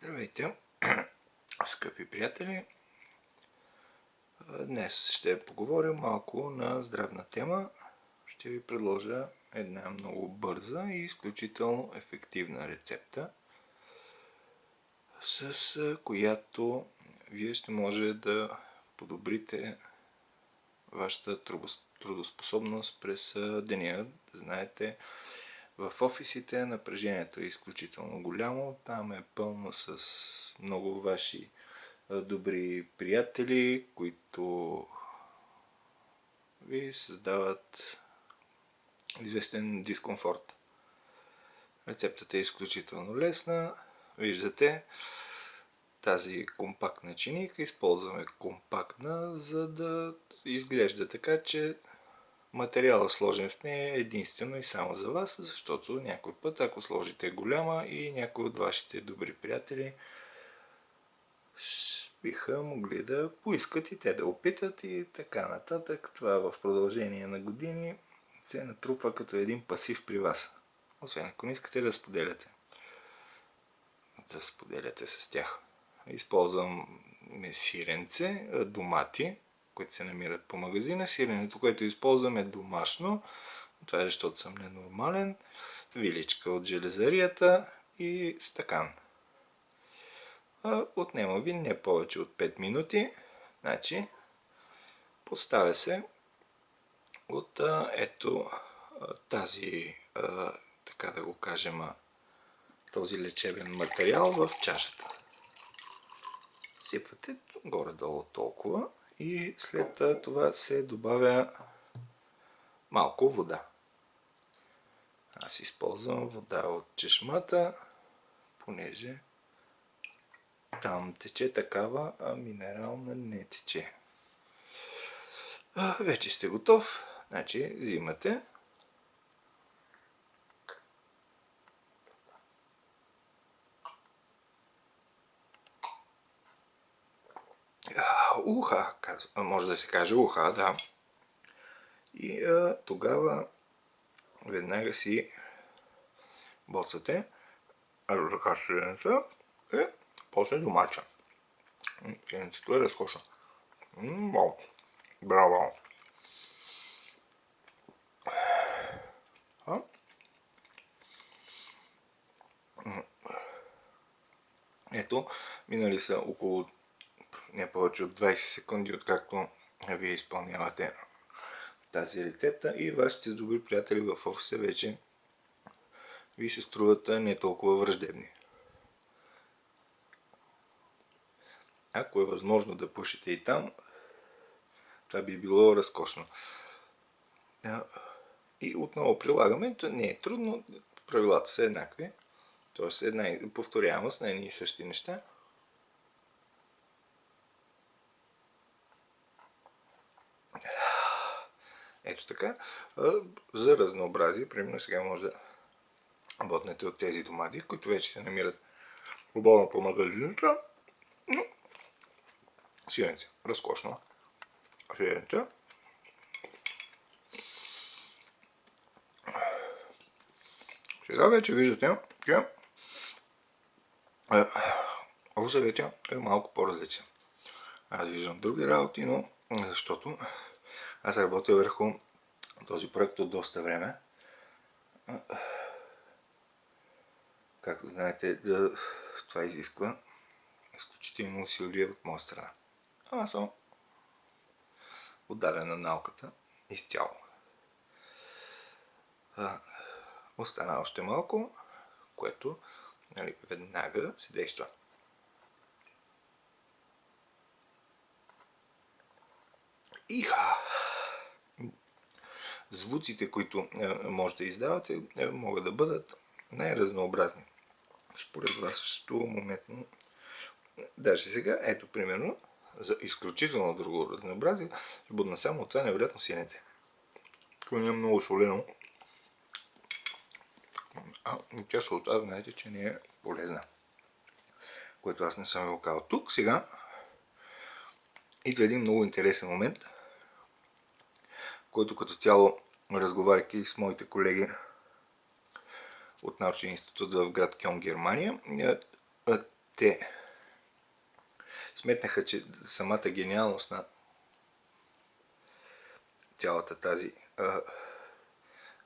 Здравейте, скъпи приятели! Днес ще поговорим малко на здравна тема. Ще ви предложа една много бърза и изключително ефективна рецепта, с която вие ще може да подобрите вашата трудоспособност през деня. Знаете, в офисите напрежението е изключително голямо, там е пълно с много ваши добри приятели, които ви създават известен дискомфорт. Рецептата е изключително лесна. Виждате тази компактна чиника. Използваме компактна, за да изглежда така, че материалът сложен в нея е единствено и само за вас, защото някой път, ако сложите голяма и някой от вашите добри приятели биха могли да поискат и те да опитат и така нататък. Това в продължение на години се натрупва като един пасив при вас. Освен ако не искате да споделяте. Да споделяте с тях. Използвам сиренце, домати, които се намират по магазина. Сиренето, което използвам, е домашно. Това е защото съм ненормален. Виличка от железарията и стакан. Отнема ви не повече от 5 минути. Значи, поставя се от ето тази, така да го кажем, този лечебен материал в чашата. Сипвате горе-долу толкова и след това се добавя малко вода. Аз използвам вода от чешмата, понеже там тече такава, а минерална не тече. Вече сте готов. Значи взимате. Уха, може да се каже уха, да. И тогава веднага си боцате лекарствената и после домача. Сиренцето е разкошно. Браво! Ето, минали са около не повече от 20 секунди, откакто вие изпълнявате тази рецепта и вашите добри приятели в офиса вече ви се струват не толкова враждебни. Ако е възможно да пушите и там, това би било разкошно. И отново прилагаме, не е трудно, правилата са еднакви, т.е. една повторяемост на едни и същи неща. Ето така, за разнообразие, примерно сега може да ботнете от тези домати, които вече се намират свободно по магазината, но сиренце, разкошно сиренце. Сега вече виждате, че вкусът вече е малко по-различен. Аз виждам други работи, но защото аз работя върху този проект от доста време. Както знаете, това изисква изключително усилие от моя страна. Аз съм отдаден на науката изцяло. Остана още малко, което веднага се действа. Иха! Звуците, които може да издавате, могат да бъдат най-разнообразни. Според вашето моментно. Даже сега, ето примерно, за изключително друго разнообразие, ще будна само от това невероятно сиренце. Това не е много солено. Тя солта, знаете, че не е полезна. Което аз не съм ви го казал. Тук сега идва един много интересен момент, който като цяло, разговаряйки с моите колеги от научния институт в град Кьон, Германия, те сметнаха, че самата гениалност на цялата тази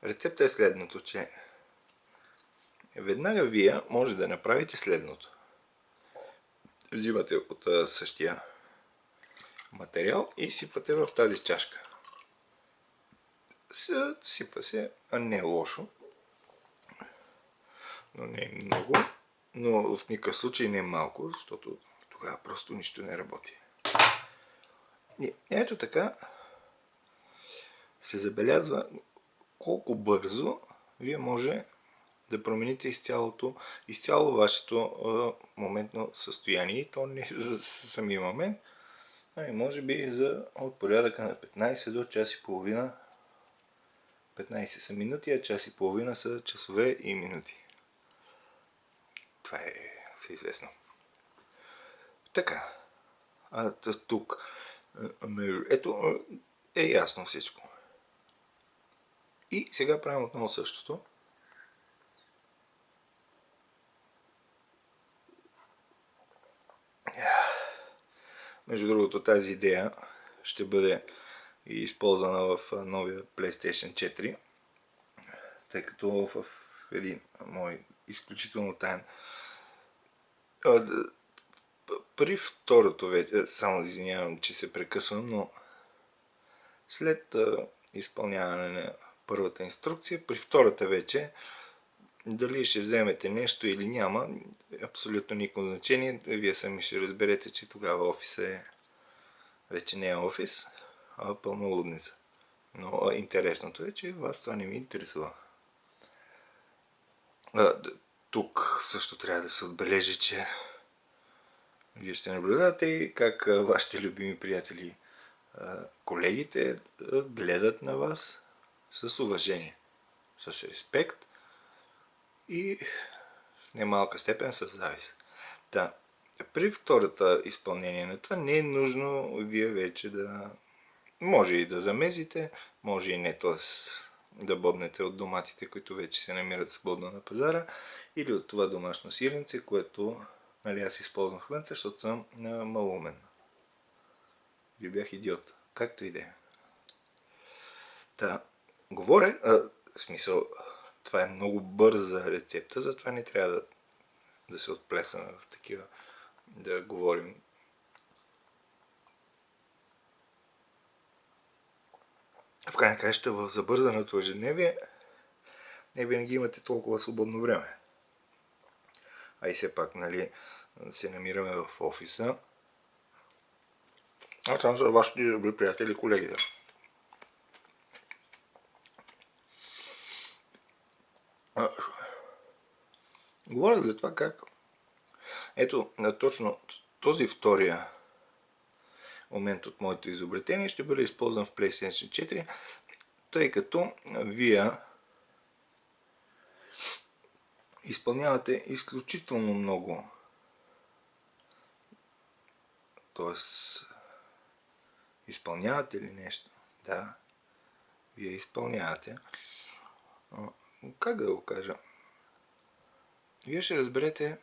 рецепта е следното, че веднага вие може да направите следното. Взимате от същия материал и сипвате в тази чашка. Сипва се, не е лошо, но не е много, но в никакъв случай не е малко, защото тогава просто нищо не работи. И ето така се забелязва колко бързо вие може да промените изцяло вашето моментно състояние. И то не за самия момент, а може би от порядъка на 15 до час и половина. 15 са минути, а час и половина са часове и минути. Това е всеизвестно. Така. Тук. Ето е ясно всичко. И сега правим отново същото. Между другото, тази идея ще бъде използвана в новия PlayStation 4, тъй като в един мой изключително таен при второто вече, само извинявам, че се прекъсвам, но след изпълняване на първата инструкция, при втората вече дали ще вземете нещо или няма, абсолютно никакво значение. Вие сами ще разберете, че тогава офисът вече не е офис, а пълна лудница. Но интересното е, че вас това не ми интересува. Тук също трябва да се отбележи, че вие ще наблюдате как вашите любими приятели, колегите гледат на вас с уважение, с респект и в немалка степен с завист. Да. При втората изпълнение на това не е нужно вие вече да... Може и да замезите, може и не, т.е. да боднете от доматите, които вече се намират свободно на пазара, или от това домашно сиренце, което аз използвам в момента, защото съм малумен. Или бях идиот. Както и да е. Говоря, в смисъл, това е много бърза рецепта, затова не трябва да се отплесваме в такива, да говорим. В крайна краща в забързаното ежедневие не винаги имате толкова свободно време. А и все пак, нали, се намираме в офиса. А там са вашите добри приятели и колеги. Да. Говоря за това как ето точно този втория момент от моето изобретение ще бъде използван в PlayStation 4, тъй като вие изпълнявате изключително много, т.е. изпълнявате ли нещо? Да, вие изпълнявате. Как да го кажа? Вие ще разберете